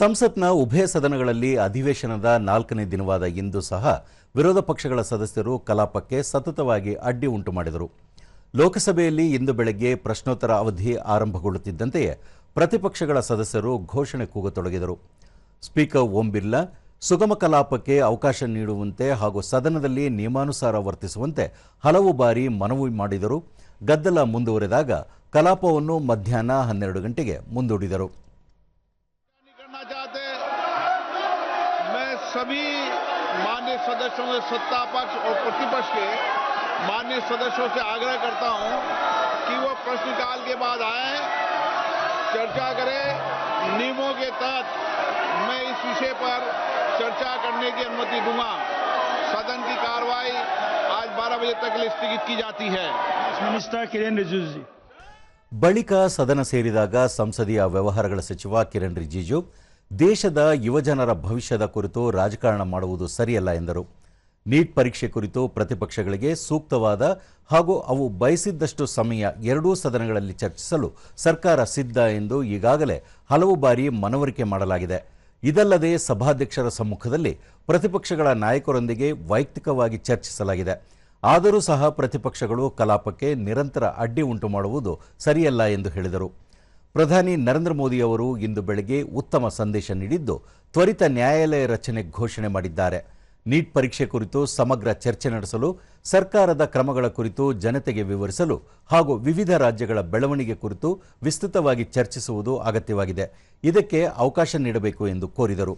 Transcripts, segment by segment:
ಸಂಸತ್ನ ಉಭಯ ಸದನಗಳಲ್ಲಿ ಅಧಿವೇಶನದ 4ನೇ ದಿನವಾದ ಇಂದು ಸಹ ವಿರೋಧ ಪಕ್ಷಗಳ ಸದಸ್ಯರು ಕಲಾಪಕ್ಕೆ ಸತತವಾಗಿ ಅಡ್ಡಿ ಉಂಟು ಮಾಡಿದರು. ಲೋಕಸಭೆಯಲ್ಲಿ ಇಂದು ಬೆಳಗ್ಗೆ ಪ್ರಶ್ನೋತ್ತರ ಅವಧಿ ಆರಂಭಗೊಳ್ಳುತ್ತಿದ್ದಂತೆಯೇ ಪ್ರತಿಪಕ್ಷಗಳ ಸದಸ್ಯರು ಘೋಷಣೆ ಕೂಗತೊಡಗಿದರು. ಸ್ಪೀಕರ್ ಓಂ ಬಿರ್ಲಾ ಸುಗಮ ಕಲಾಪಕ್ಕೆ ಅವಕಾಶ ನೀಡುವಂತೆ ಹಾಗೂ ಸದನದಲ್ಲಿ ನಿಯಮಾನುಸಾರ ವರ್ತಿಸುವಂತೆ ಹಲವು ಬಾರಿ ಮನವಿ ಮಾಡಿದರು. ಗದ್ದಲ ಮುಂದುವರೆದಾಗ ಕಲಾಪವನ್ನು ಮಧ್ಯಾಹ್ನ 12 ಗಂಟೆಗೆ ಮುಂದೂಡಿದರು. सभी माननीय सदस्यों से सत्ता पक्ष और प्रतिपक्ष के माननीय सदस्यों से आग्रह करता हूं कि वो प्रश्नकाल के बाद आए, चर्चा करें। नियमों के तहत मैं इस विषय पर चर्चा करने की अनुमति दूंगा। सदन की कार्रवाई आज 12 बजे तक स्थगित की जाती है। मिनिस्टर किरण रिजिजू ಬಳಿಕ ಸದನ ಸೇರಿದಾಗ ಸಂಸದೀಯ ವ್ಯವಹಾರಗಳ ಸಚಿವ ಕಿರಣ್ ರಿಜಿಜು ದೇಶದ ಯುವಜನರ ಭವಿಷ್ಯದ ಕುರಿತು ರಾಜಕಾರಣ ಮಾಡುವುದು ಸರಿಯಲ್ಲ ಎಂದರು. ನೀಟ್ ಪರೀಕ್ಷೆ ಕುರಿತು ಪ್ರತಿಪಕ್ಷಗಳಿಗೆ ಸೂಕ್ತವಾದ ಹಾಗೂ ಅವು ಬಯಸಿದ್ದಷ್ಟು ಸಮಯ ಎರಡೂ ಸದನಗಳಲ್ಲಿ ಚರ್ಚಿಸಲು ಸರ್ಕಾರ ಸಿದ್ಧ ಎಂದು ಈಗಾಗಲೇ ಹಲವು ಬಾರಿ ಮನವರಿಕೆ ಮಾಡಲಾಗಿದೆ. ಇದಲ್ಲದೆ ಸಭಾಧ್ಯಕ್ಷರ ಸಮ್ಮುಖದಲ್ಲಿ ಪ್ರತಿಪಕ್ಷಗಳ ನಾಯಕರೊಂದಿಗೆ ವೈಯಕ್ತಿಕವಾಗಿ ಚರ್ಚಿಸಲಾಗಿದೆ. ಆದರೂ ಸಹ ಪ್ರತಿಪಕ್ಷಗಳು ಕಲಾಪಕ್ಕೆ ನಿರಂತರ ಅಡ್ಡಿ ಉಂಟು ಮಾಡುವುದು ಸರಿಯಲ್ಲ ಎಂದು ಹೇಳಿದರು. ಪ್ರಧಾನಿ ನರೇಂದ್ರ ಮೋದಿ ಅವರು ಇಂದು ಬೆಳಗ್ಗೆ ಉತ್ತಮ ಸಂದೇಶ ನೀಡಿದ್ದು ತ್ವರಿತ ನ್ಯಾಯಾಲಯ ರಚನೆ ಘೋಷಣೆ ಮಾಡಿದ್ದಾರೆ. ನೀಟ್ ಪರೀಕ್ಷೆ ಕುರಿತು ಸಮಗ್ರ ಚರ್ಚೆ ನಡೆಸಲು, ಸರ್ಕಾರದ ಕ್ರಮಗಳ ಕುರಿತು ಜನತೆಗೆ ವಿವರಿಸಲು ಹಾಗೂ ವಿವಿಧ ರಾಜ್ಯಗಳ ಬೆಳವಣಿಗೆ ಕುರಿತು ವಿಸ್ತೃತವಾಗಿ ಚರ್ಚಿಸುವುದು ಅಗತ್ಯವಾಗಿದೆ. ಇದಕ್ಕೆ ಅವಕಾಶ ನೀಡಬೇಕು ಎಂದು ಕೋರಿದರು.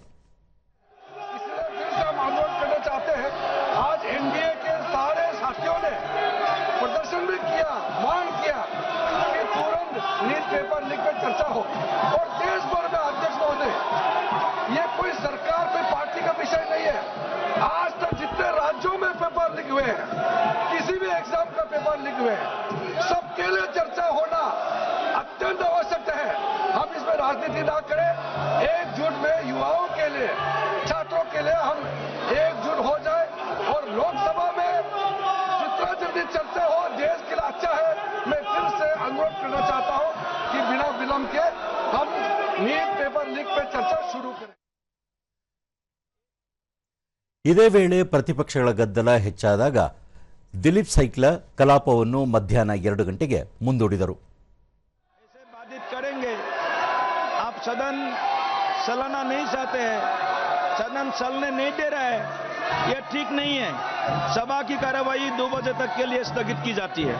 पेपर लीक पे चर्चा हो और देश भर में अध्यक्ष महोदय, ये कोई सरकार कोई पार्टी का विषय नहीं है। आज तक जितने राज्यों में पेपर लीक हुए हैं, किसी भी एग्जाम का पेपर लीक हुए हैं, सबके लिए चर्चा होना अत्यंत आवश्यक है। हम इसमें राजनीति ना करें, एकजुट में युवाओं के लिए, छात्रों के लिए हम एकजुट हो जाए और लोकसभा में जितना जल्दी चर्चा हो देश के लिए अच्छा है। मैं फिर से अनुरोध करना चाहता हूं कि बिना विलंब के हम नीट पेपर लीक पे चर्चा शुरू करें. ಇದೇ ವೇಳೆ ಪ್ರತಿಪಕ್ಷಗಳ ಗದ್ದಲ ಹೆಚ್ಚಾದಾಗ ದಿಲೀಪ್ ಸೈಕ್ಲ ಕಲಾಪವನ್ನು ಮಧ್ಯಾಹ್ನ 2 ಗಂಟೆಗೆ ಮುಂದೂಡಿದರು. बाधित करेंगे, आप सदन चलाना नहीं चाहते हैं, सदन चलने नहीं दे रहा है, यह ठीक नहीं है। सभा की कार्यवाही 2 बजे तक के लिए स्थगित की जाती है।